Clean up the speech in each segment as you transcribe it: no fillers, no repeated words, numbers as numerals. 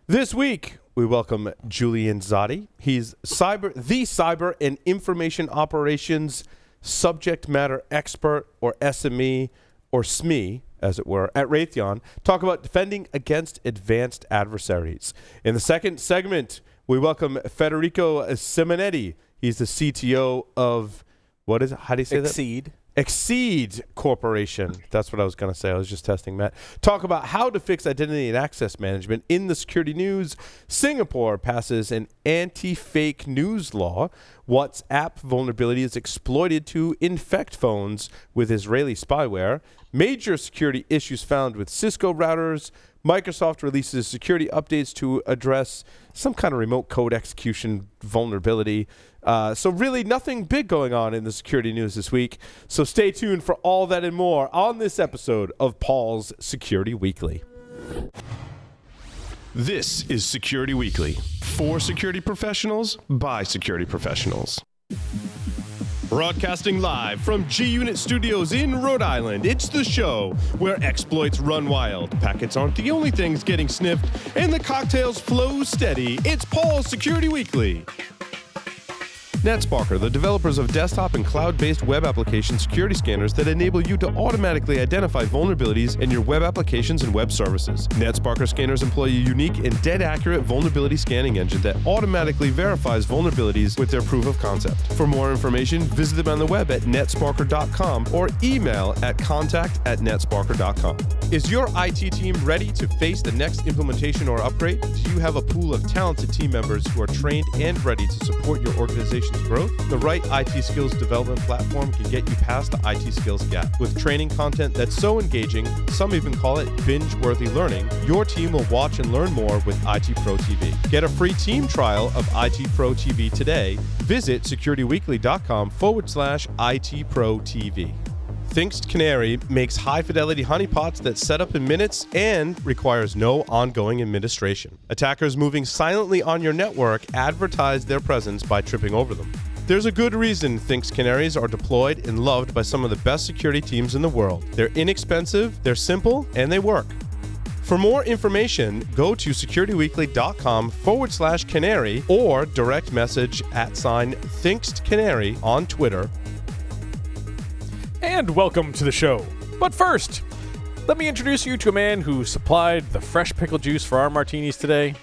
This week, we welcome Julian Zottl. He's the cyber and information operations subject matter expert, or SME, or SME, as it were, at Raytheon. Talk about defending against advanced adversaries. In the second segment, we welcome Federico Simonetti. He's the CTO of, what is it? How do you say that? Exceed Corporation. That's what I was going to say. I was just testing Matt. Talk about how to fix identity and access management. In the security news, Singapore passes an anti-fake news law. WhatsApp vulnerability is exploited to infect phones with Israeli spyware. Major security issues found with Cisco routers. Microsoft releases security updates to address some kind of remote code execution vulnerability. So really nothing big going on in the security news this week. So stay tuned for all that and more on this episode of Paul's Security Weekly. This is Security Weekly. For security professionals, by security professionals. Broadcasting live from G-Unit Studios in Rhode Island, it's the show where exploits run wild, packets aren't the only things getting sniffed, and the cocktails flow steady. It's Paul's Security Weekly. NetSparker, the developers of desktop and cloud-based web application security scanners that enable you to automatically identify vulnerabilities in your web applications and web services. NetSparker scanners employ a unique and dead-accurate vulnerability scanning engine that automatically verifies vulnerabilities with their proof of concept. For more information, visit them on the web at netsparker.com or email at contact@netsparker.com. Is your IT team ready to face the next implementation or upgrade? Do you have a pool of talented team members who are trained and ready to support your organization's growth? The right IT skills development platform can get you past the IT skills gap. With training content that's so engaging, some even call it binge-worthy learning, your team will watch and learn more with IT Pro TV. Get a free team trial of IT Pro TV today. Visit securityweekly.com/IT Pro TV. Thinkst Canary makes high-fidelity honeypots that set up in minutes and requires no ongoing administration. Attackers moving silently on your network advertise their presence by tripping over them. There's a good reason Thinkst Canaries are deployed and loved by some of the best security teams in the world. They're inexpensive, they're simple, and they work. For more information, go to securityweekly.com/canary or direct message @thinkstcanary on Twitter. And welcome to the show. But first, let me introduce you to a man who supplied the fresh pickle juice for our martinis today,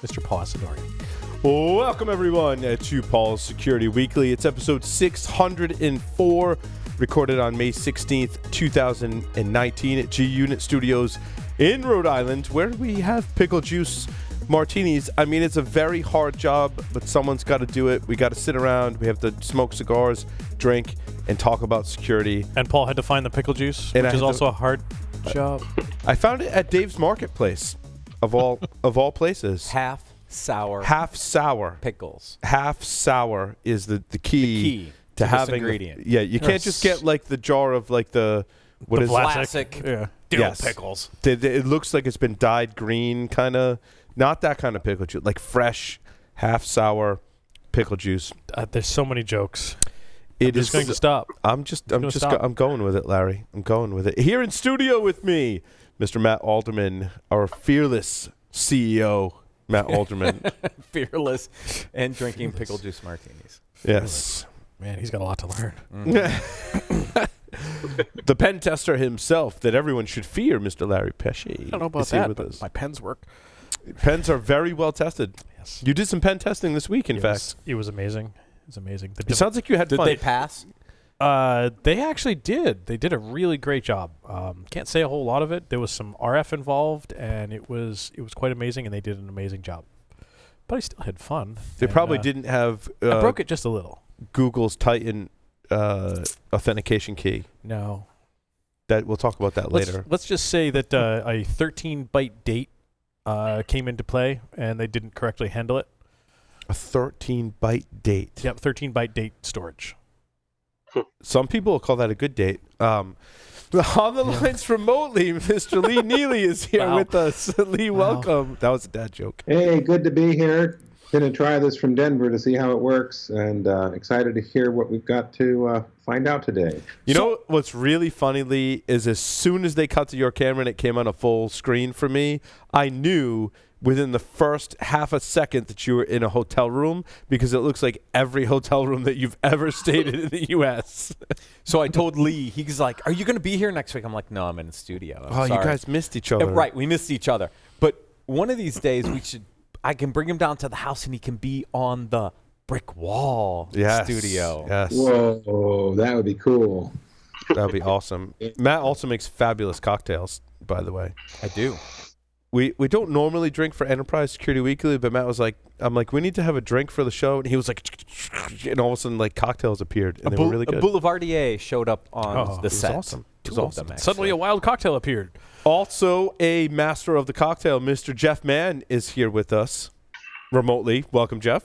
Mr. Paul Asadorian. Welcome, everyone, to Paul's Security Weekly. It's episode 604, recorded on May 16th, 2019 at G-Unit Studios in Rhode Island, where we have pickle juice martinis. I mean, it's a very hard job, but someone's got to do it. We got to sit around. We have to smoke cigars, drink, and talk about security. And Paul had to find the pickle juice, and which is also a hard job. I found it at Dave's Marketplace, of all places. Half sour pickles. Half sour is the key to having ingredient. You can't just get like the jar of like the classic dill pickles. It looks like it's been dyed green, kind of. Not that kind of pickle juice, like fresh, half sour pickle juice. There's so many jokes. I'm just going to stop. I'm going with it, Larry. I'm going with it. Here in studio with me, Mr. Matt Alderman, our fearless CEO, Matt Alderman. Fearless and drinking pickle juice martinis. Yes. Man, he's got a lot to learn. The pen tester himself that everyone should fear, Mr. Larry Pesce. I don't know about that, but my pens work. Pens are very well tested. Yes. You did some pen testing this week, in fact. It was amazing. It was amazing. It sounds like you had fun. Did they pass? They actually did. They did a really great job. Can't say a whole lot of it. There was some RF involved, and it was quite amazing, and they did an amazing job. But I still had fun. They probably didn't have... I broke it just a little. Google's Titan authentication key. No. We'll talk about that later. Let's just say that a 13-byte date came into play, and they didn't correctly handle it. A 13-byte date. Yep, 13-byte date storage. Some people will call that a good date. On the lines remotely, Mr. Lee Neely is here with us. Lee, welcome. That was a dad joke. Hey, good to be here. Going to try this from Denver to see how it works, and excited to hear what we've got to find out today. You know what's really funny, Lee, is as soon as they cut to your camera and it came on a full screen for me, I knew within the first half a second that you were in a hotel room because it looks like every hotel room that you've ever stayed in the U.S. So I told Lee, he's like, "Are you going to be here next week?" I'm like, "No, I'm in the studio." You guys missed each other. Right, we missed each other. But one of these days, I can bring him down to the house and he can be on the brick wall studio. Yes. Whoa, that would be cool. That would be awesome. Matt also makes fabulous cocktails, by the way. I do. We don't normally drink for Enterprise Security Weekly, but Matt was like, I'm like, we need to have a drink for the show. And he was like, and all of a sudden, like, cocktails appeared, and they were really good. A Boulevardier showed up on the set. Awesome. Two of them, actually. Suddenly a wild cocktail appeared. Also, a master of the cocktail, Mr. Jeff Mann, is here with us remotely. Welcome, Jeff.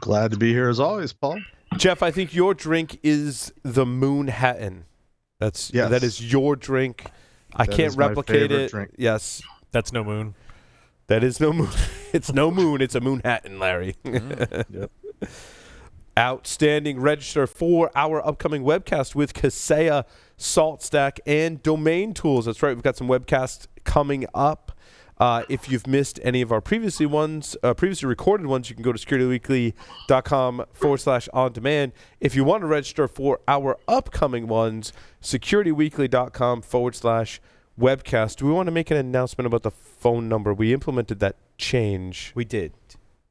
Glad to be here as always, Paul. Jeff, I think your drink is the Moon Hatton. That is your drink. I can't replicate it. Drink. Yes. That's no moon. That is no moon. It's no moon. It's a Moon Hatton, Larry. Yep. Outstanding. Register for our upcoming webcast with Kaseya, Salt Stack, and Domain Tools. That's right. We've got some webcasts coming up. If you've missed any of our previously recorded ones, you can go to securityweekly.com/on-demand. If you want to register for our upcoming ones, securityweekly.com/webcast. Do we want to make an announcement about the phone number? We implemented that change. We did.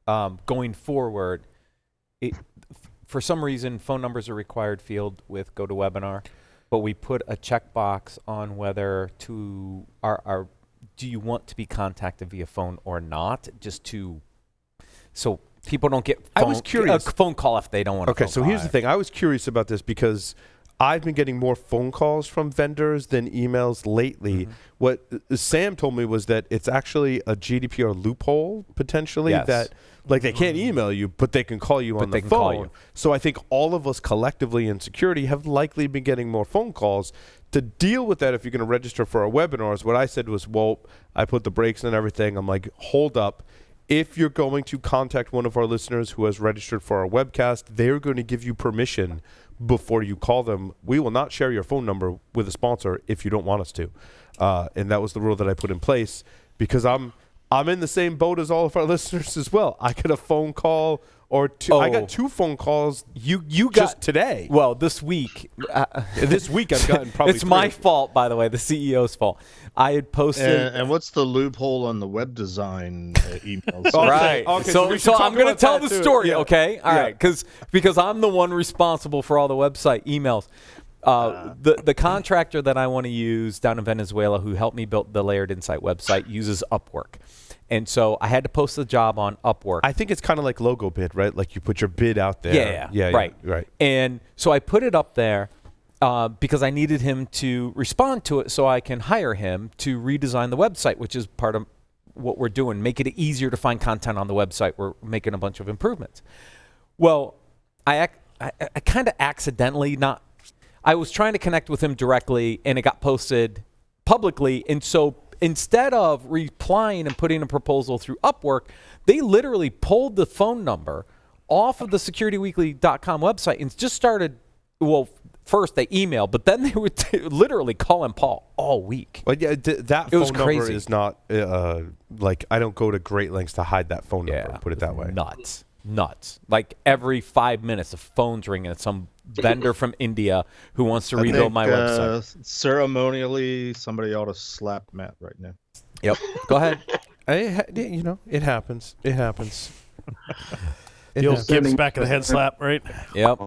Going forward, for some reason, phone numbers are a required field with GoToWebinar, but we put a checkbox on whether do you want to be contacted via phone or not, so people don't get I was curious. a phone call if they don't want to. Okay, so here's the thing. I was curious about this because I've been getting more phone calls from vendors than emails lately. Mm-hmm. What Sam told me was that it's actually a GDPR loophole potentially that like they can't email you, but they can call you on the phone. So I think all of us collectively in security have likely been getting more phone calls. To deal with that, if you're going to register for our webinars, what I said was, well, I put the brakes and everything. I'm like, hold up. If you're going to contact one of our listeners who has registered for our webcast, they're going to give you permission before you call them. We will not share your phone number with a sponsor if you don't want us to. And that was the rule that I put in place because I'm in the same boat as all of our listeners as well. I get a phone call or two. I got 2 phone calls you just got today. Well, this week. This week I've gotten probably It's 3. my fault, by the way, the CEO's fault. I had posted. And what's the loophole on the web design emails? Right. Okay, so we should talk I'm going to about tell that the too. story, Yeah. okay? All Yeah. right, because I'm the one responsible for all the website emails. The contractor that I want to use down in Venezuela who helped me build the Layered Insight website uses Upwork. And so I had to post the job on Upwork. I think it's kind of like logo bid, right? Like you put your bid out there. Yeah, right. And so I put it up there because I needed him to respond to it so I can hire him to redesign the website, which is part of what we're doing, make it easier to find content on the website. We're making a bunch of improvements. Well, I kind of accidentally I was trying to connect with him directly, and it got posted publicly, and so instead of replying and putting a proposal through Upwork, they literally pulled the phone number off of the securityweekly.com website and just started, well, first they emailed, but then they would literally call him Paul all week. Well, yeah, that phone number crazy. is not, like, I don't go to great lengths to hide that phone number, put it that way. Nuts. Like every 5 minutes, the phone's ringing. It's some vendor from India who wants to rebuild my website. Ceremonially, somebody ought to slap Matt right now. Yep. Go ahead. It happens. It happens. The old Gibbs back of the head slap, right? Yep.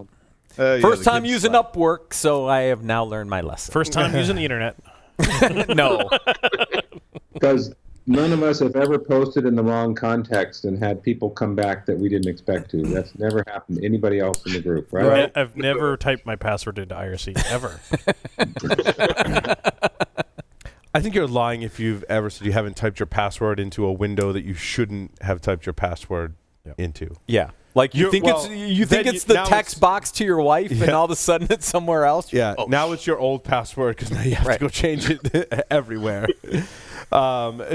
First time using Upwork, so I have now learned my lesson. First time using the internet. No. Because none of us have ever posted in the wrong context and had people come back that we didn't expect to. That's never happened to anybody else in the group, right? I've never typed my password into IRC, ever. I think you're lying if you've ever said you haven't typed your password into a window that you shouldn't have typed your password into. Yeah. Like you think it's the text box to your wife, and all of a sudden it's somewhere else. Yeah. Now it's your old password because now you have to go change it everywhere.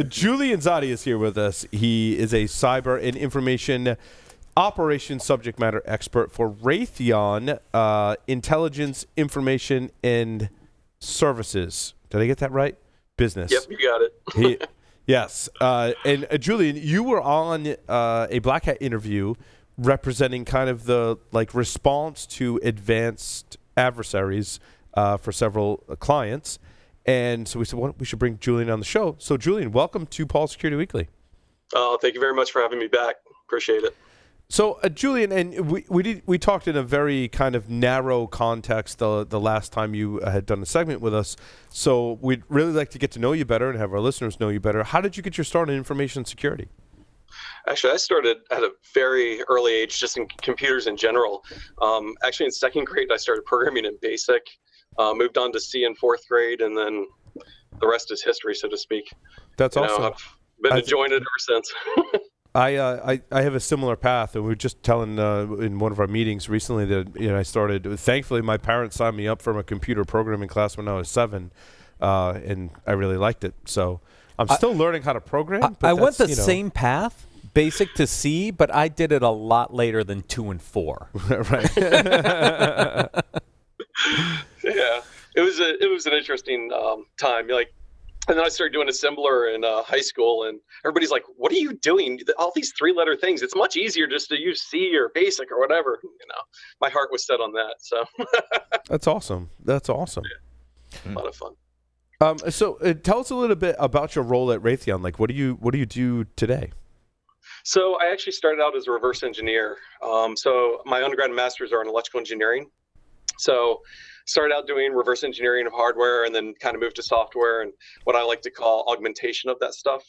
Julian Zottl is here with us. He is a cyber and information operations subject matter expert for Raytheon Intelligence, Information, and Services. Did I get that right? Business. Yep, you got it. Yes. And Julian, you were on a Black Hat interview representing kind of the response to advanced adversaries for several clients. And so we said, we should bring Julian on the show. So Julian, welcome to Paul Security Weekly. Oh, thank you very much for having me back. Appreciate it. So Julian, and we talked in a very kind of narrow context the last time you had done a segment with us. So we'd really like to get to know you better and have our listeners know you better. How did you get your start in information security? Actually, I started at a very early age, just in computers in general. Actually, in second grade, I started programming in BASIC, moved on to C in fourth grade, and then the rest is history, so to speak. That's awesome. I've been enjoying it ever since. I have a similar path, and we were just telling in one of our meetings recently that I started. Thankfully, my parents signed me up for a computer programming class when I was 7, and I really liked it. So I'm still learning how to program. I went the same path, BASIC to C, but I did it a lot later than 2 and 4. Right. Yeah, it was an interesting time. And then I started doing assembler in high school, and everybody's like, "What are you doing? All these 3-letter things. It's much easier just to use C or BASIC or whatever." My heart was set on that. So That's awesome. That's awesome. Yeah. A lot of fun. So tell us a little bit about your role at Raytheon. What do you do today? So I actually started out as a reverse engineer. So my undergrad and master's are in electrical engineering. So started out doing reverse engineering of hardware, and then kind of moved to software and what I like to call augmentation of that stuff.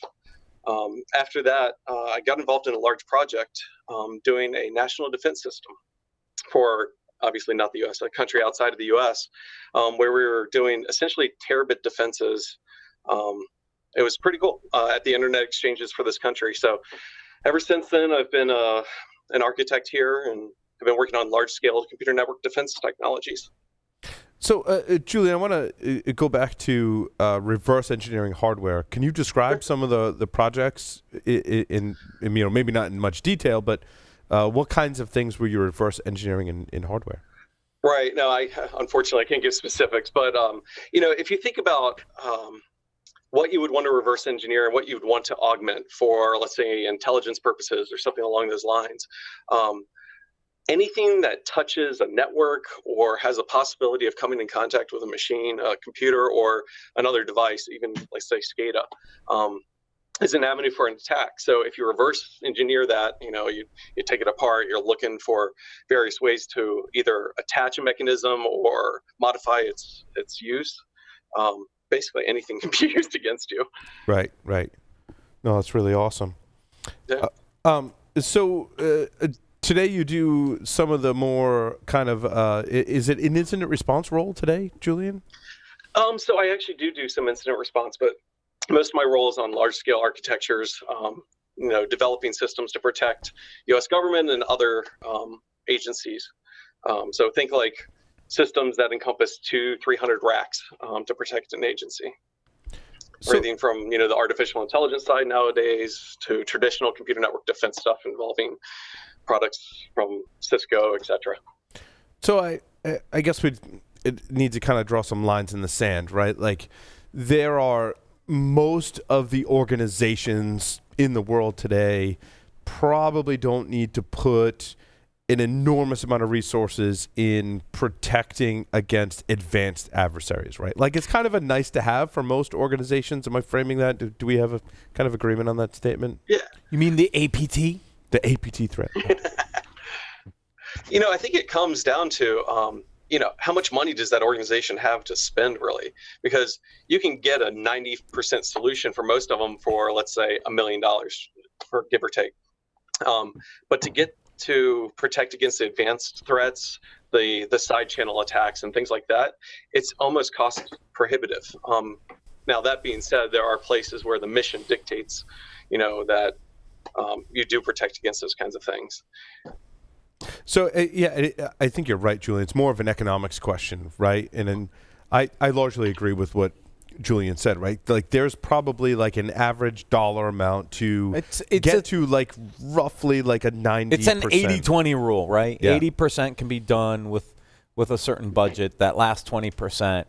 After that, I got involved in a large project doing a national defense system for, obviously not the U.S., a country outside of the U.S., where we were doing essentially terabit defenses. It was pretty cool at the internet exchanges for this country. So ever since then, I've been an architect here, and I've been working on large-scale computer network defense technologies. So, Julian, I want to go back to reverse engineering hardware. Can you describe some of the projects in maybe not in much detail, but what kinds of things were you reverse engineering in hardware? Right. No, unfortunately I can't give specifics, but if you think about what you would want to reverse engineer and what you would want to augment for, let's say, intelligence purposes or something along those lines. Anything that touches a network or has a possibility of coming in contact with a machine, a computer, or another device, even let's say SCADA, is an avenue for an attack. So if you reverse engineer that, you take it apart, you're looking for various ways to either attach a mechanism or modify its use. Basically anything can be used against you. Right. No, that's really awesome. Yeah. Today you do some of the more kind of, is it an incident response role today, Julian? So I actually do some incident response, but most of my role is on large scale architectures, developing systems to protect U.S. government and other agencies. So think like systems that encompass 200-300 racks to protect an agency. Everything from the artificial intelligence side nowadays to traditional computer network defense stuff involving products from Cisco, etc. So I guess we need to kind of draw some lines in the sand, right? Like there are most of the organizations in the world today probably don't need to put an enormous amount of resources in protecting against advanced adversaries, right? Like it's kind of a nice to have for most organizations. Am I framing that? Do we have a kind of agreement on that statement? Yeah. You mean the APT? The APT threat. I think it comes down to, how much money does that organization have to spend really? Because you can get a 90% solution for most of them for, let's say, $1 million, for give or take. But to get to protect against the advanced threats, the side channel attacks and things like that, it's almost cost prohibitive. Now, that being said, there are places where the mission dictates, that you do protect against those kinds of things. So, I think you're right, Julian. It's more of an economics question, right? And I largely agree with what Julian said, right? Like there's probably like an average dollar amount to get to like roughly like a 90%. It's an 80-20 rule, right? Yeah. 80% can be done with with a certain budget, that last 20%,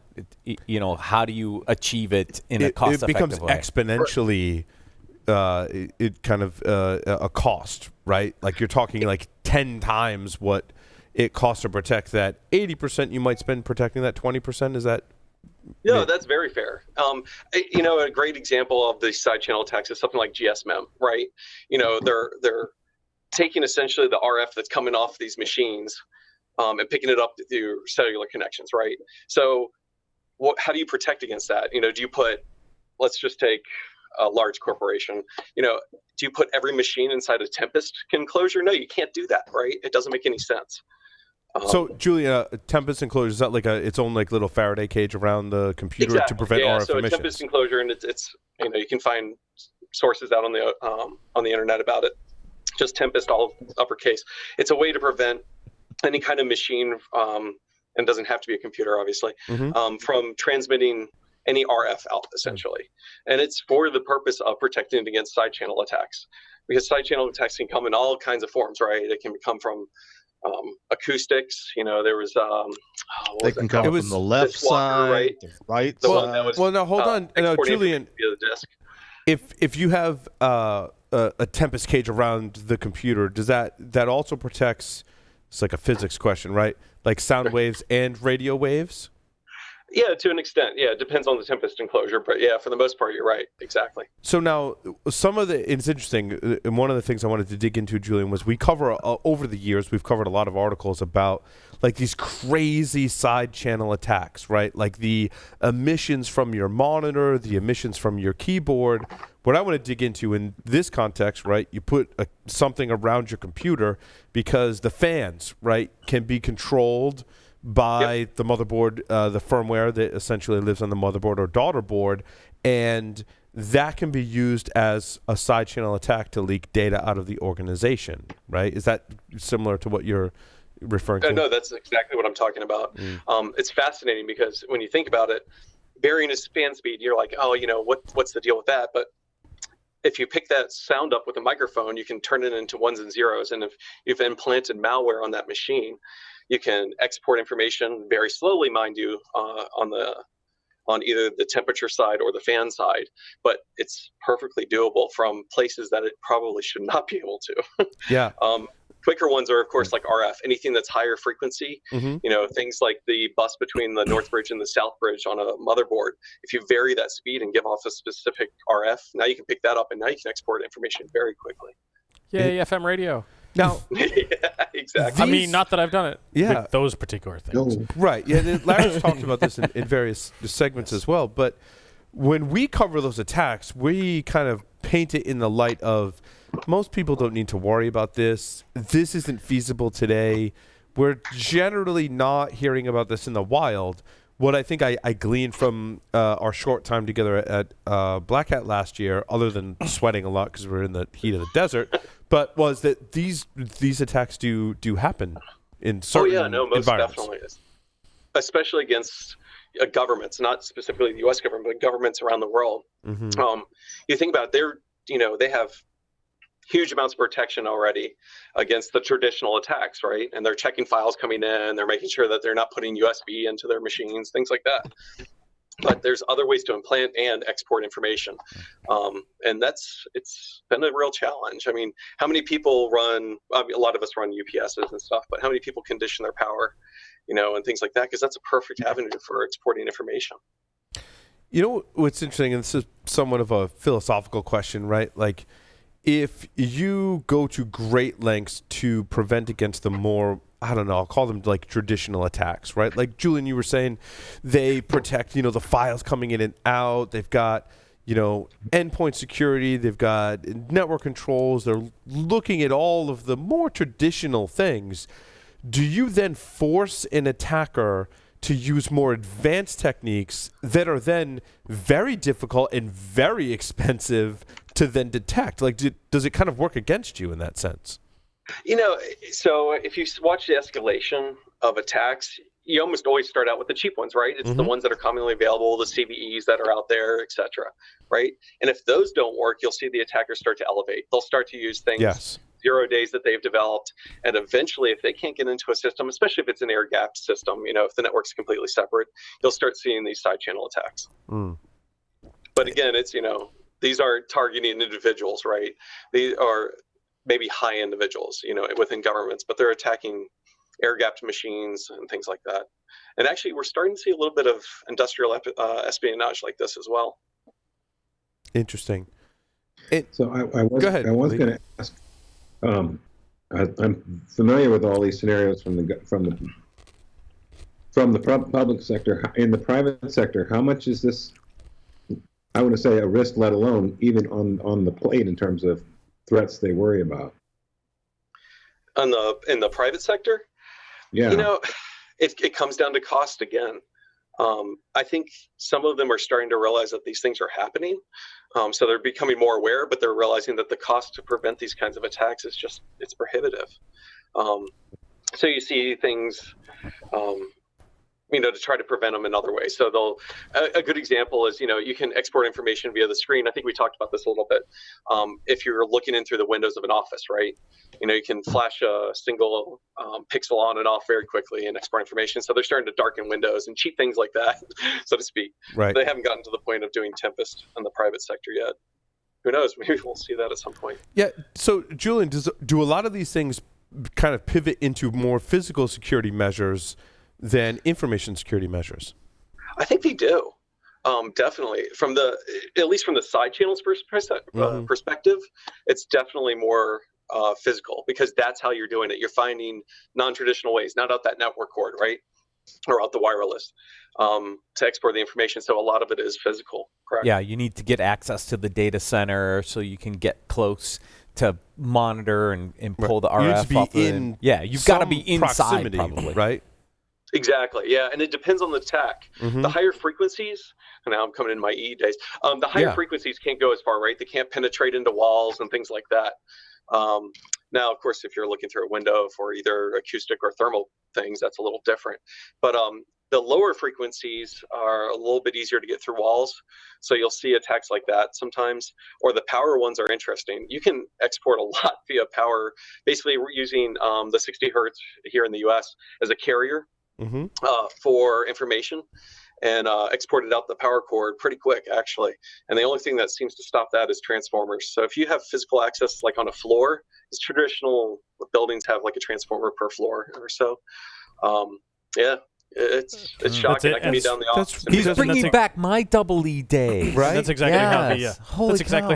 how do you achieve it in a cost-effective way? It becomes exponentially it kind of a cost, right? Like you're talking like 10 times what it costs to protect that 80% you might spend protecting that 20%. Is that? No, that's very fair. A great example of the side channel attacks is something like GSMM, right? They're taking essentially the RF that's coming off these machines and picking it up through cellular connections, right? So how do you protect against that? Do you put, let's just take a large corporation, do you put every machine inside a Tempest enclosure? No, you can't do that, right? It doesn't make any sense. So, Julian, Tempest enclosure, is that like its own like little Faraday cage around the computer to prevent RF so emissions? A Tempest enclosure, and it's you can find sources out on the internet about it. Just Tempest, all uppercase. It's a way to prevent any kind of machine, and it doesn't have to be a computer, obviously, from transmitting any RF out, essentially. And it's for the purpose of protecting it against side channel attacks, because side channel attacks can come in all kinds of forms, right? It can come from acoustics. There was they can come from the left side, right? the right the side. Well, now hold on, Julian. Via the disk. If you have a Tempest cage around the computer, does that also protects? It's like a physics question, right? Like sound waves and radio waves. Yeah, to an extent. Yeah, it depends on the Tempest enclosure, but yeah, for the most part, you're right. Exactly. So now, it's interesting, and one of the things I wanted to dig into, Julian, was we cover, over the years, we've covered a lot of articles about like these crazy side channel attacks, right? Like the emissions from your monitor, the emissions from your keyboard. What I want to dig into in this context, right, you put something around your computer because the fans, right, can be controlled by the motherboard, the firmware that essentially lives on the motherboard or daughter board, and that can be used as a side channel attack to leak data out of the organization, right? Is that similar to what you're referring to? No, that's exactly what I'm talking about. It's fascinating because when you think about it, varying his fan speed, you're like, oh, what's the deal with that? But if you pick that sound up with a microphone, you can turn it into ones and zeros. And if you've implanted malware on that machine, you can export information very slowly, mind you, on either the temperature side or the fan side, but it's perfectly doable from places that it probably should not be able to. Yeah. Quicker ones are, of course, like RF. Anything that's higher frequency, things like the bus between the North Bridge and the South Bridge on a motherboard. If you vary that speed and give off a specific RF, now you can pick that up and now you can export information very quickly. Yay, FM radio. Now, yeah, exactly. I mean, not that I've done it with those particular things. No. right. Yeah, Larry's talked about this in various segments as well. But when we cover those attacks, we kind of paint it in the light of most people don't need to worry about this. This isn't feasible today. We're generally not hearing about this in the wild. What I think I gleaned from our short time together at Black Hat last year, other than sweating a lot because we're in the heat of the desert, but was that these attacks do happen in certain most environments. Definitely is. Especially against governments, not specifically the U.S. government, but governments around the world. You think about it, they have huge amounts of protection already against the traditional attacks, right? And they're checking files coming in, they're making sure that they're not putting USB into their machines, things like that. But there's other ways to implant and export information. And it's been a real challenge. I mean, how many people a lot of us run UPSs and stuff, but how many people condition their power, and things like that? Because that's a perfect avenue for exporting information. You know what's interesting, and this is somewhat of a philosophical question, right? Like, if you go to great lengths to prevent against the more, I don't know, I'll call them like traditional attacks, right? Like Julian, you were saying they protect, the files coming in and out. They've got, endpoint security. They've got network controls. They're looking at all of the more traditional things. Do you then force an attacker to use more advanced techniques that are then very difficult and very expensive to then detect? Like, does it kind of work against you in that sense? So if you watch the escalation of attacks, you almost always start out with the cheap ones, right? It's the ones that are commonly available, the CVEs that are out there, et cetera, right? And if those don't work, you'll see the attackers start to elevate. They'll start to use things 0 days that they've developed. And eventually, if they can't get into a system, especially if it's an air-gapped system, if the network's completely separate, you'll start seeing these side channel attacks. But again, it's, these aren't targeting individuals, right? These are maybe high individuals, within governments, but they're attacking air-gapped machines and things like that. And actually, we're starting to see a little bit of industrial espionage like this as well. Interesting. So I was Go ahead, going Lee. to ask. I'm familiar with all these scenarios from the public sector. In the private sector, how much is this? I want to say a risk, let alone even on the plate in terms of threats they worry about. In the private sector, Yeah. It comes down to cost again. I think some of them are starting to realize that these things are happening. So they're becoming more aware, but they're realizing that the cost to prevent these kinds of attacks it's prohibitive. So you see things, to try to prevent them in other ways. So a good example is, you can export information via the screen. I think we talked about this a little bit. If you're looking in through the windows of an office, right? You can flash a single pixel on and off very quickly and export information. So they're starting to darken windows and cheap things like that, so to speak. Right. They haven't gotten to the point of doing Tempest in the private sector yet. Who knows? Maybe we'll see that at some point. Yeah. So, Julian, do a lot of these things kind of pivot into more physical security measures than information security measures? I think they do. Definitely. At least from the side channels perspective, it's definitely more physical, because that's how you're doing it. You're finding non-traditional ways, not out that network cord, right? Or out the wireless, to export the information. So a lot of it is physical, correct? Yeah, you need to get access to the data center so you can get close to monitor and pull the RF You need to be off in you've got to be some inside proximity, probably. right? Exactly. Yeah, and it depends on the attack. The higher frequencies, and now I'm coming in my EE days. The higher frequencies can't go as far, right? They can't penetrate into walls and things like that. Now, of course, if you're looking through a window for either acoustic or thermal things, that's a little different. But the lower frequencies are a little bit easier to get through walls. So you'll see attacks like that sometimes. Or the power ones are interesting. You can export a lot via power. Basically, we're using the 60 hertz here in the US as a carrier for information, and exported out the power cord pretty quick, actually. And the only thing that seems to stop that is transformers. So if you have physical access like on a floor, it's traditional buildings have like a transformer per floor or so. It's shocking. I can be down the office. He's bringing back my double E day. Right? That's exactly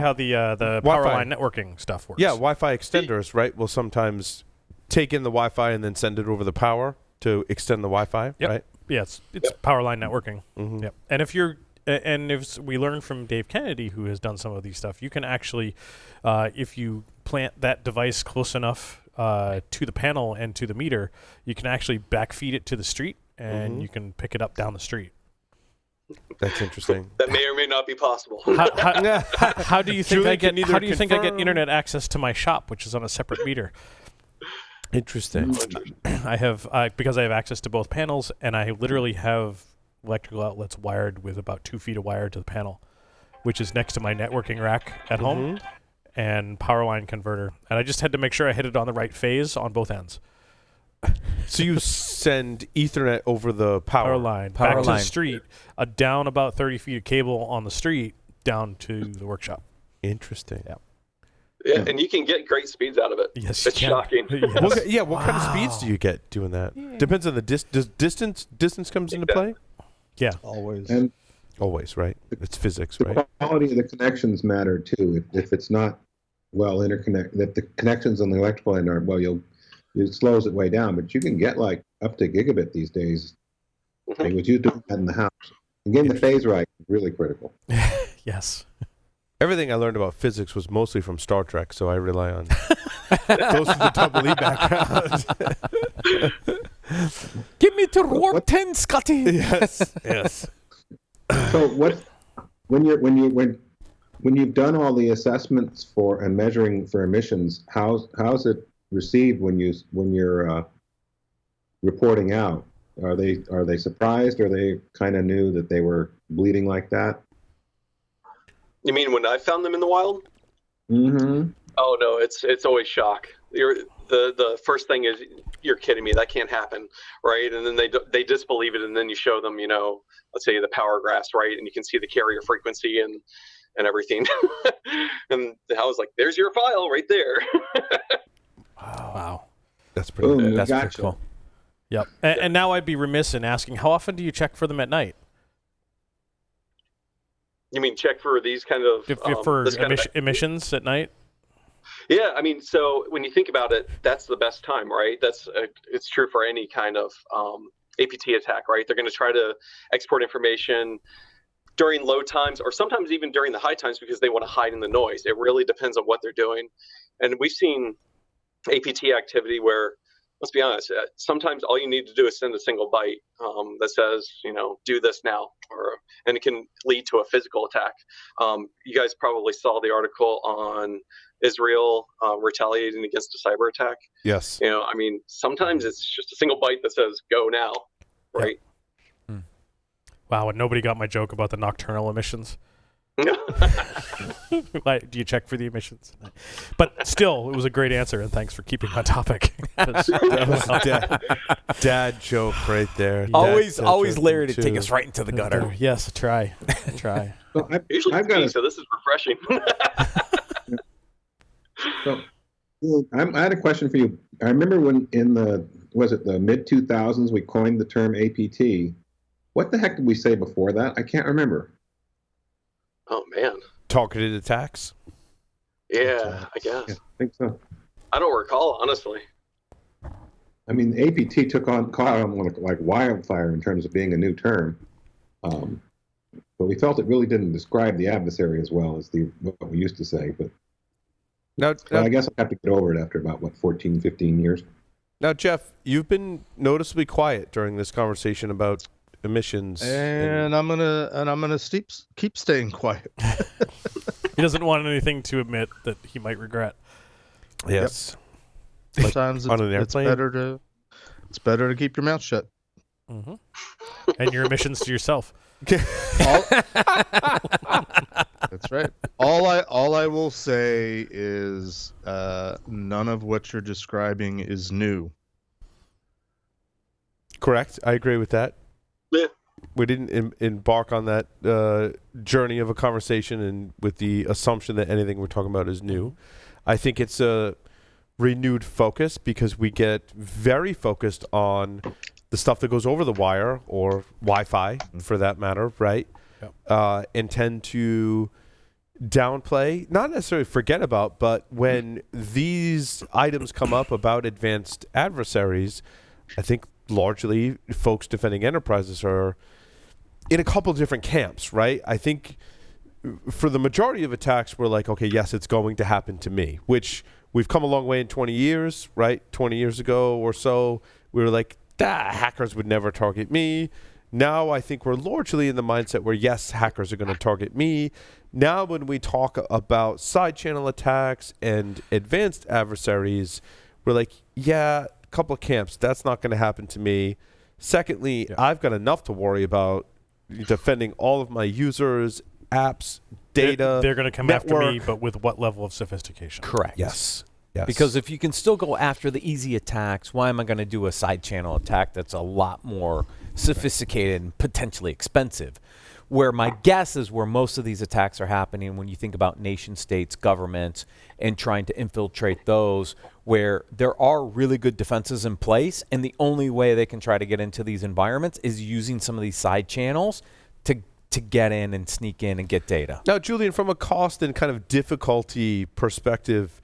how the power Wi-Fi line networking stuff works. Yeah, Wi-Fi extenders, right, will sometimes take in the Wi-Fi and then send it over the power to extend the Wi-Fi, right? Yeah, it's power line networking. Yep. And if we learned from Dave Kennedy, who has done some of these stuff, you can actually, if you plant that device close enough to the panel and to the meter, you can actually backfeed it to the street, and you can pick it up down the street. That's interesting. That may or may not be possible. How do you think Julian I get? can How do you neither think I get confirm- internet access to my shop, which is on a separate meter? Interesting. I have because I have access to both panels, and I literally have electrical outlets wired with about 2 feet of wire to the panel, which is next to my networking rack at home, and power line converter. And I just had to make sure I hit it on the right phase on both ends. So you send Ethernet over the power line back to the street, down about 30 feet of cable on the street, down to the workshop. Interesting. Yeah. Yeah, and you can get great speeds out of it. Yes, It's shocking. Yes. What kind of speeds do you get doing that? Depends on the does distance comes into play? Yeah. Always. And Always, right? It's physics, the right? quality of the connections matter too. If it's not well interconnected, that the connections on the electrical end aren't it slows it way down. But you can get like up to gigabit these days. Like, would you do that in the house? And getting the phase right is really critical. Yes. Everything I learned about physics was mostly from Star Trek, so I rely on those with the double E background. Give me to warp 10, Scotty. Yes. So when you've done all the assessments for and measuring for emissions, how's it received when you're reporting out? Are they surprised, or they kind of knew that they were bleeding like that? You mean when I found them in the wild? Mm-hmm. Oh no, it's always shock. The first thing is, you're kidding me, that can't happen, right? And then they disbelieve it, and then you show them, let's say the power graphs, right, and you can see the carrier frequency and everything. And I was like, there's your file right there. Wow. That's pretty Boom, good. we That's got pretty you. cool. Yep. And now I'd be remiss in asking, how often do you check for them at night? You mean check for these kind of For this kind of emissions at night? Yeah, I mean, so when you think about it, that's the best time, right? It's true for any kind of APT attack, right? They're going to try to export information during low times, or sometimes even during the high times, because they want to hide in the noise. It really depends on what they're doing. And we've seen APT activity where, let's be honest, sometimes all you need to do is send a single byte that says, do this now, and it can lead to a physical attack. You guys probably saw the article on Israel retaliating against a cyber attack. Yes. I mean, sometimes it's just a single byte that says go now, right? Yep. Wow, and nobody got my joke about the nocturnal emissions. Like, do you check for the emissions? But still, it was a great answer, and thanks for keeping on topic. That was dad joke right there. Always Dad layered to joke take too. us right into the gutter. Yes, try. So Usually I've it's got me, a so this is refreshing. I had a question for you. I remember when in the mid 2000s we coined the term APT. What the heck did we say before that? I can't remember. Oh man. Targeted attacks. Yeah, I guess. Yeah, I think so. I don't recall, honestly. I mean, APT caught on like wildfire in terms of being a new term, but we felt it really didn't describe the adversary as well as what we used to say. But Now, I guess I have to get over it after about 14, 15 years. now, Jeff, you've been noticeably quiet during this conversation about emissions. And I'm gonna keep staying quiet. He doesn't want anything to admit that he might regret. Yes. Sometimes on an it's airplane? better to keep your mouth shut. Mm-hmm. And your emissions to yourself. That's right. All I will say is none of what you're describing is new. Correct. I agree with that. Yeah. We didn't embark on that journey of a conversation and with the assumption that anything we're talking about is new. I think it's a renewed focus because we get very focused on the stuff that goes over the wire or Wi-Fi for that matter, right? Yep. And tend to downplay, not necessarily forget about, but when these items come up about advanced adversaries, I think largely folks defending enterprises are in a couple of different camps, right? I think for the majority of attacks, we're like, okay, yes, it's going to happen to me, which we've come a long way in 20 years, right? 20 years ago or so, we were like, hackers would never target me. Now I think we're largely in the mindset where, yes, hackers are going to target me. Now when we talk about side channel attacks and advanced adversaries, we're like, yeah, a couple of camps, that's not going to happen to me. Secondly, I've got enough to worry about defending all of my users, apps, data. They're going to come network. after me, but with what level of sophistication? Correct. Yes. Yes. Because if you can still go after the easy attacks, why am I going to do a side channel attack that's a lot more sophisticated and potentially expensive? Where my guess is where most of these attacks are happening when you think about nation states, governments, and trying to infiltrate those where there are really good defenses in place, and the only way they can try to get into these environments is using some of these side channels to get in and sneak in and get data. Now, Julian, from a cost and kind of difficulty perspective,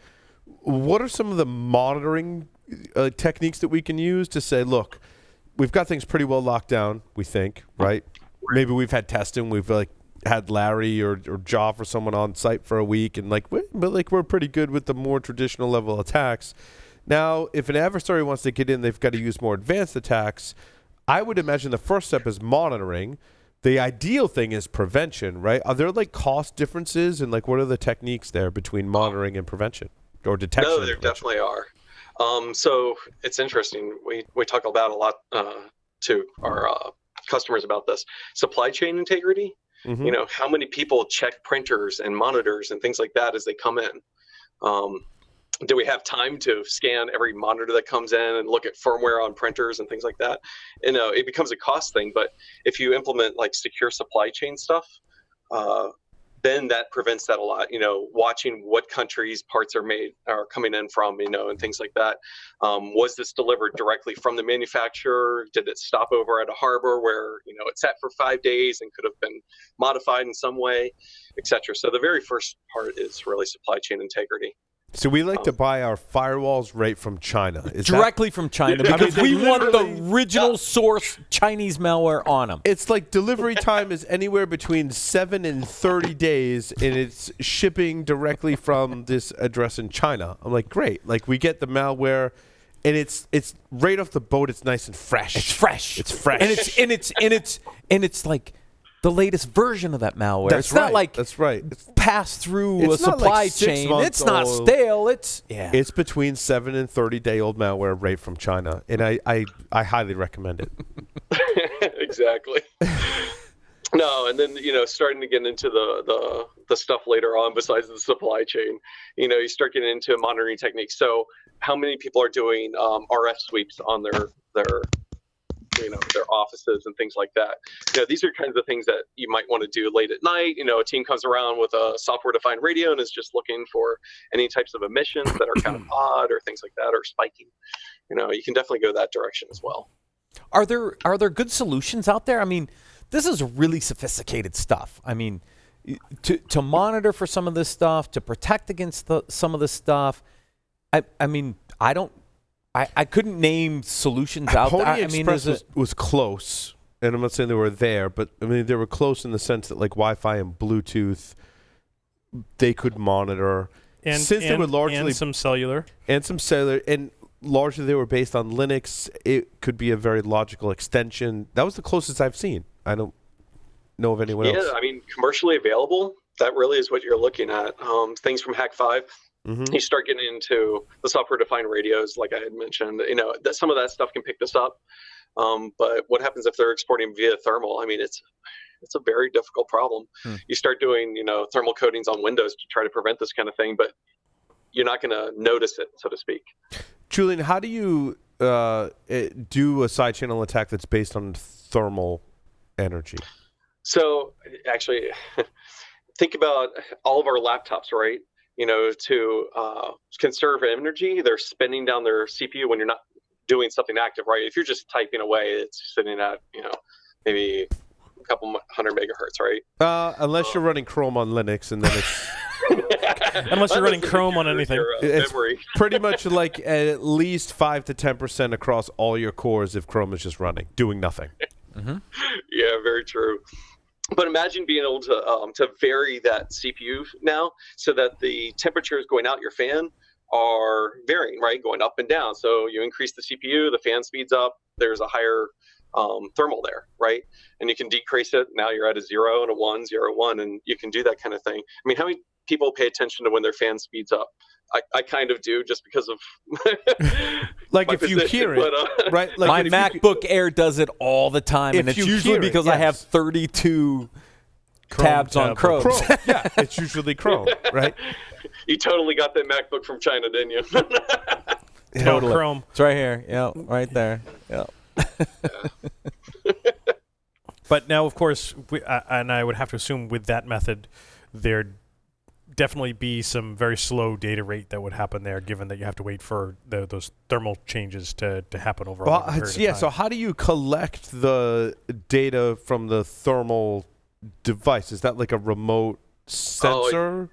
what are some of the monitoring techniques that we can use to say, look, we've got things pretty well locked down, we think, right? Maybe we've had testing, we've had Larry or Joff or someone on site for a week, and we're pretty good with the more traditional level attacks. Now, if an adversary wants to get in, they've got to use more advanced attacks. I would imagine the first step is monitoring. The ideal thing is prevention, right? Are there cost differences and what are the techniques there between monitoring and prevention or detection? No, there definitely are. So it's interesting. We talk about a lot to our customers about this supply chain integrity. Mm-hmm. How many people check printers and monitors and things like that as they come in. Do we have time to scan every monitor that comes in and look at firmware on printers and things like that? It becomes a cost thing. But if you implement like secure supply chain stuff, then that prevents that a lot. Watching what countries parts are coming in from, and things like that. Was this delivered directly from the manufacturer? Did it stop over at a harbor where it sat for 5 days and could have been modified in some way, etc. So the very first part is really supply chain integrity. So we like to buy our firewalls right from China. Directly from China, because we want the original source Chinese malware on them. It's like delivery time is anywhere between 7 and 30 days, and it's shipping directly from this address in China. I'm like, great. Like, we get the malware, and it's right off the boat. It's nice and fresh. It's fresh. It's fresh. And it's like the latest version of that malware. That's it's right. not like That's right. It's passed through a It's not supply like 6 chain. months It's not old. stale. It's between 7 and 30-day-old malware right from China, and I highly recommend it. Exactly. No, and then starting to get into the stuff later on besides the supply chain, you start getting into monitoring techniques. So how many people are doing RF sweeps on their offices and things like that? These are kinds of things that you might want to do late at night. A team comes around with a software-defined radio and is just looking for any types of emissions that are kind of odd or things like that, or spiking. You can definitely go that direction as well. Are there good solutions out there? I mean, this is really sophisticated stuff. I mean, to monitor for some of this stuff, to protect against some of this stuff. I mean, I couldn't name solutions out there. Pony Express was close, and I'm not saying they were there, but I mean they were close in the sense that like Wi-Fi and Bluetooth, they could monitor. And since they were largely some cellular, and largely they were based on Linux, it could be a very logical extension. That was the closest I've seen. I don't know of anyone else. Yeah, I mean, commercially available, that really is what you're looking at. Things from Hack 5. Mm-hmm. You start getting into the software-defined radios, like I had mentioned. That some of that stuff can pick this up. But what happens if they're exporting via thermal? I mean, it's a very difficult problem. You start doing, thermal coatings on Windows to try to prevent this kind of thing, but you're not going to notice it, so to speak. Julian, how do you do a side channel attack that's based on thermal energy? So actually, think about all of our laptops, right? To conserve energy, they're spinning down their CPU when you're not doing something active, right? If you're just typing away, it's sitting at, maybe a couple 100 megahertz, right? Unless you're running Chrome on Linux, and then it's unless you're running Chrome on anything. it's memory. pretty much like at least 5 to 10% across all your cores if Chrome is just running, doing nothing. Mm-hmm. Yeah, very true. But imagine being able to vary that CPU now so that the temperatures going out your fan are varying, right? Going up and down. So you increase the CPU, the fan speeds up, there's a higher thermal there, right? And you can decrease it. Now you're at a 0 and a 1, 0, 1, and you can do that kind of thing. I mean, how many people pay attention to when their fan speeds up? I kind of do, just because of like my if you position, hear it, but, right? Like My if you MacBook Air does it all the time, If and it's you usually hear it, because I have yes. 32 tabs on tab. Chrome. Chrome, yeah, it's usually Chrome, right? You totally got that MacBook from China, didn't you? Totally. No, Chrome. It's right here. Yeah, right there. Yeah. But now, of course, and I would have to assume with that method, there'd definitely be some very slow data rate that would happen there, given that you have to wait for those thermal changes to happen over a long period of time. So how do you collect the data from the thermal device? Is that like a remote sensor?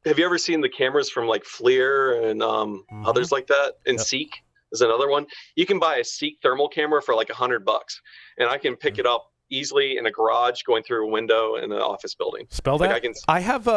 Have you ever seen the cameras from like FLIR and others like that? And Yep. Seek is another one. You can buy a Seek thermal camera for like $100, and I can pick it up easily in a garage going through a window in an office building. Spell Like that? I can. I have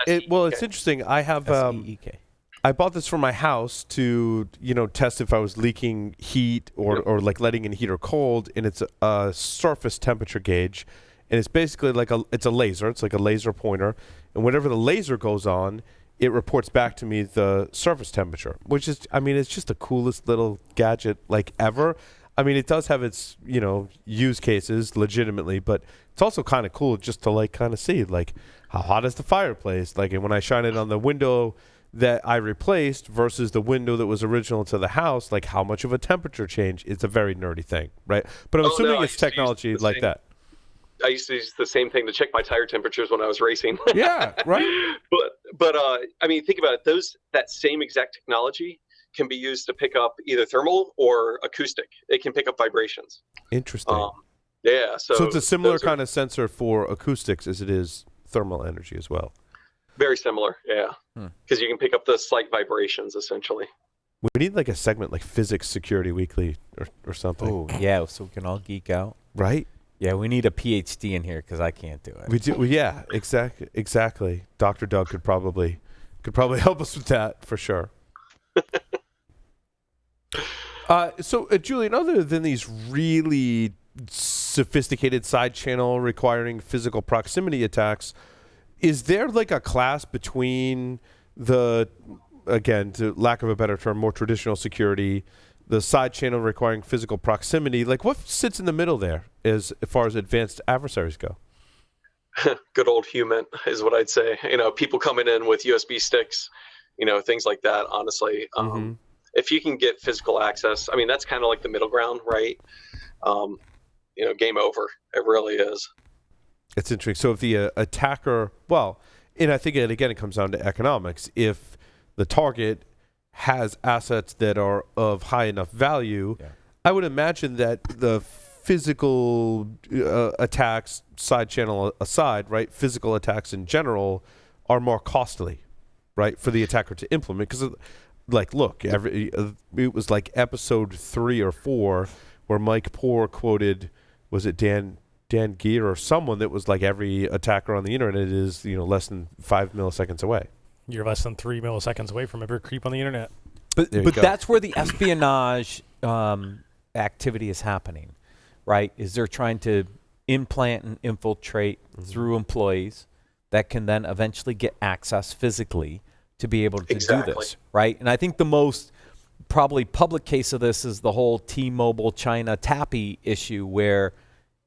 it's interesting. I have SEEK. I bought this for my house to, test if I was leaking heat or like letting in heat or cold, and it's a surface temperature gauge, and it's basically like it's a laser. It's like a laser pointer, and whenever the laser goes on, it reports back to me the surface temperature, which is, it's just the coolest little gadget like ever. I mean, it does have its, use cases legitimately, but it's also kind of cool just to like kind of see like how hot is the fireplace? Like, and when I shine it on the window that I replaced versus the window that was original to the house, like how much of a temperature change. It's a very nerdy thing, right? But I'm assuming it's technology like that. I used to use the same thing to check my tire temperatures when I was racing. Yeah, right. But I mean, think about it. That same exact technology can be used to pick up either thermal or acoustic. It can pick up vibrations. Interesting. Yeah. So it's a similar kind of sensor for acoustics as it is thermal energy as well. Very similar, yeah. Because you can pick up the slight vibrations, essentially. We need like a segment like Physics Security Weekly or something. Oh, yeah, so we can all geek out. Right? Yeah, we need a PhD in here because I can't do it. We do. Well, yeah, exactly. Dr. Doug could probably help us with that for sure. So, Julian, other than these really sophisticated side channel requiring physical proximity attacks, is there like a class between the, again, to lack of a better term, more traditional security, the side channel requiring physical proximity? Like, what sits in the middle there as far as advanced adversaries go? Good old human is what I'd say. People coming in with USB sticks, things like that. Honestly, if you can get physical access, I mean, that's kind of like the middle ground, right? Game over. It really is. It's interesting. So if the attacker, and I think it comes down to economics. If the target has assets that are of high enough value, I would imagine that the physical attacks, side channel aside, right, physical attacks in general are more costly, right, for the attacker to implement. Because, like, look, it was like episode 3 or 4 where Mike Poore quoted, was it Dan Geer or someone that was like every attacker on the internet is less than 5 milliseconds away. You're less than 3 milliseconds away from every creep on the internet. But that's where the espionage activity is happening, right? Is they're trying to implant and infiltrate through employees that can then eventually get access physically to be able to do this, right? And I think the most probably public case of this is the whole T-Mobile China Tappy issue, where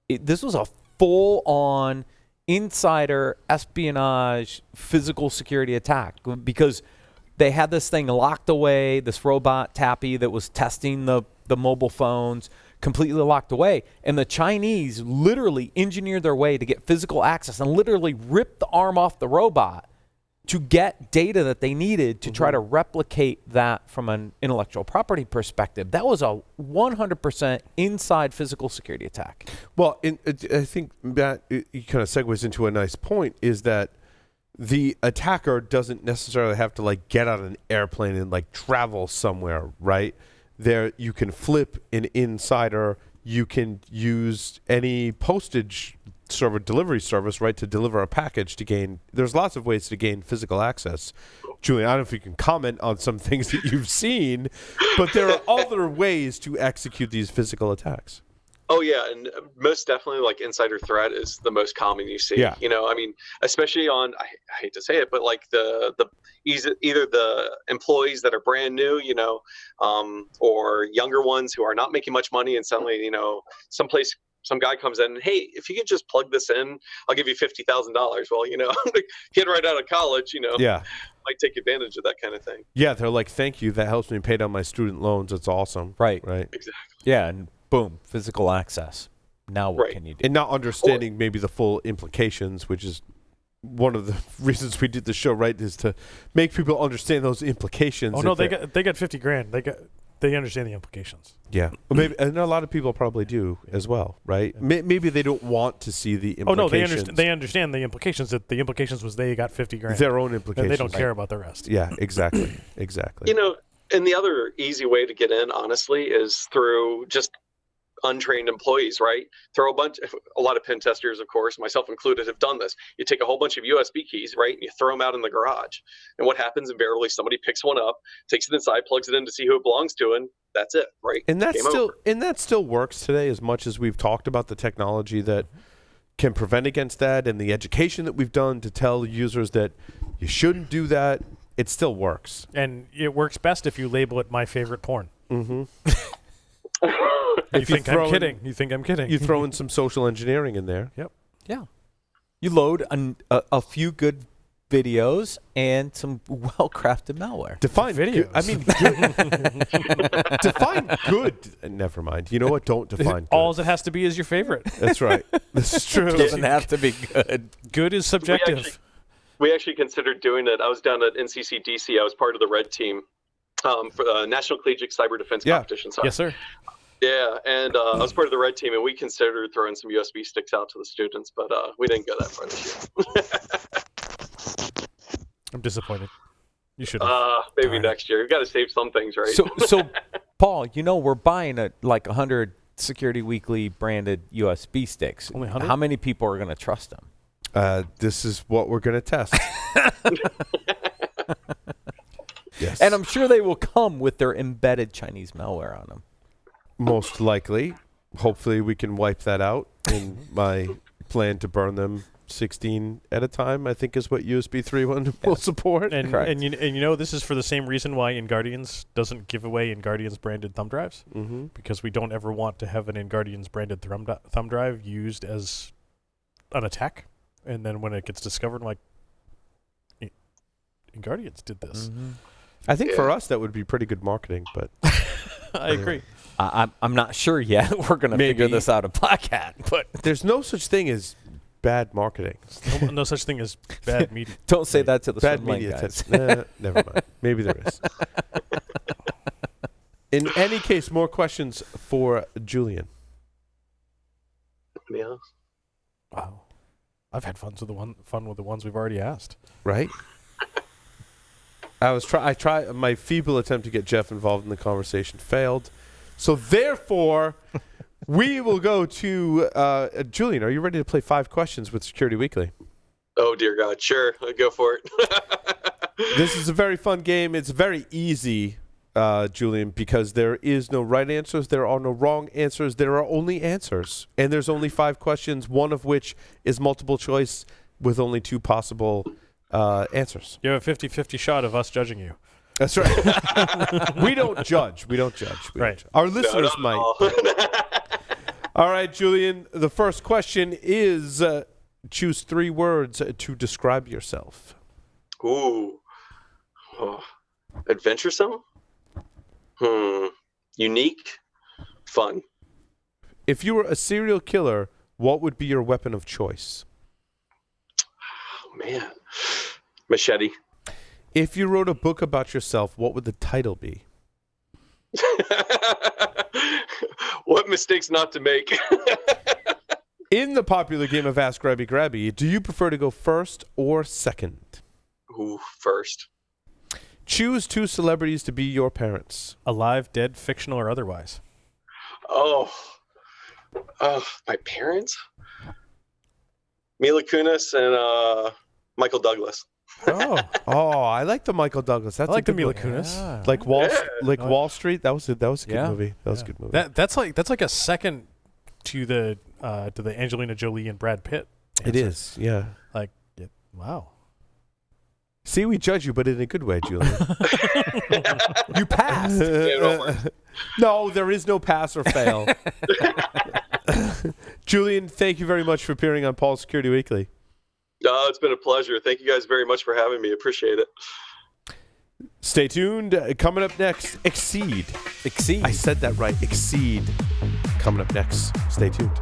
this was a full-on insider espionage physical security attack, because they had this thing locked away, this robot Tappy that was testing the mobile phones, completely locked away. And the Chinese literally engineered their way to get physical access and literally ripped the arm off the robot to get data that they needed to try to replicate that from an intellectual property perspective. That was a 100% inside physical security attack. Well, I think that it kind of segues into a nice point, is that the attacker doesn't necessarily have to like get on an airplane and like travel somewhere, right? There, you can flip an insider. You can use any postage server delivery service, right, to deliver a package to gain. There's lots of ways to gain physical access. Julian, I don't know if you can comment on some things that you've seen, but there are other ways to execute these physical attacks. Oh yeah, and most definitely, like, insider threat is the most common you see. Yeah. I mean, especially on, I hate to say it, but like the either the employees that are brand new, or younger ones who are not making much money, and suddenly, some guy comes in and, hey, if you could just plug this in, I'll give you $50,000. Well, kid right out of college, might take advantage of that kind of thing. Yeah, they're like, thank you, that helps me pay down my student loans. It's awesome. Right. Exactly. Yeah, and boom, physical access. Now what can you do? And not understanding maybe the full implications, which is one of the reasons we did the show, right, is to make people understand those implications. Oh no, they got $50,000. They understand the implications. Yeah, maybe, and a lot of people probably do as well, right? Maybe they don't want to see the implications. Oh no, they understand the implications. That the implications was they got $50,000. Their own implications. And they don't care about the rest. Yeah, exactly. And the other easy way to get in, honestly, is through just untrained employees, right? A lot of pen testers, of course, myself included, have done this. You take a whole bunch of USB keys, right, and you throw them out in the garage. And what happens invariably, somebody picks one up, takes it inside, plugs it in to see who it belongs to, and that's it, right? And that still works today, as much as we've talked about the technology that can prevent against that, and the education that we've done to tell users that you shouldn't do that. It still works. And it works best if you label it my favorite porn. Mm-hmm. You think I'm kidding. You throw in some social engineering in there. Yep. Yeah. You load a few good videos and some well-crafted malware. Define Videos. I mean, good. Define good. Never mind. You know what? Don't define good. All it has to be is your favorite. That's right. This is true. It doesn't have to be good. Good is subjective. We actually considered doing it. I was down at NCCDC. I was part of the red team for the National Collegiate Cyber Defense Competition. Sorry. Yes, sir. Yeah, and I was part of the red team, and we considered throwing some USB sticks out to the students, but we didn't go that far this year. I'm disappointed. You should have. Maybe next year. We've got to save some things, right? So Paul, we're buying 100 Security Weekly branded USB sticks. Only 100? How many people are going to trust them? This is what we're going to test. Yes. And I'm sure they will come with their embedded Chinese malware on them. Most likely. Hopefully we can wipe that out in my plan to burn them 16 at a time, I think is what USB 3.1 will support. And this is for the same reason why InGuardians doesn't give away InGuardians branded thumb drives, because we don't ever want to have an InGuardians branded thumb drive used as an attack, and then when it gets discovered, like, InGuardians did this. I think for us that would be pretty good marketing, but I agree. I'm not sure yet. We're going to figure this out at Black Hat, but there's no such thing as bad marketing. No such thing as bad media. Don't say that to the bad swim lane media. guys. Never mind. Maybe there is. In any case, more questions for Julian. Yeah. Wow. I've had fun with the ones we've already asked. Right? My feeble attempt to get Jeff involved in the conversation failed. So therefore, we will go to Julian. Are you ready to play 5 questions with Security Weekly? Oh, dear God. Sure. I'll go for it. This is a very fun game. It's very easy, Julian, because there is no right answers. There are no wrong answers. There are only answers. And there's only 5 questions, one of which is multiple choice with only 2 possible answers. You have a 50-50 shot of us judging you. That's right. We don't judge. Right. Our listeners might. All right, Julian. The first question is choose 3 words to describe yourself. Ooh. Oh. Adventuresome? Unique? Fun. If you were a serial killer, what would be your weapon of choice? Oh, man. Machete. If you wrote a book about yourself, what would the title be? What mistakes not to make? In the popular game of Ask Grabby Grabby, do you prefer to go first or second? Ooh, first. Choose 2 celebrities to be your parents. Alive, dead, fictional, or otherwise. Oh, my parents? Mila Kunis and Michael Douglas. I like the Michael Douglas. That's I like a the good Mila one. Kunis. Yeah. Like Wall Street. That was a good movie. That was a good movie. That's like a second to the Angelina Jolie and Brad Pitt. It is. Yeah. Wow. See, we judge you, but in a good way, Julian. You passed. No, there is no pass or fail. Julian, thank you very much for appearing on Paul's Security Weekly. It's been a pleasure. Thank you guys very much for having me. Appreciate it. Stay tuned. Coming up next, Exceed. Exceed. I said that right. Exceed. Coming up next. Stay tuned.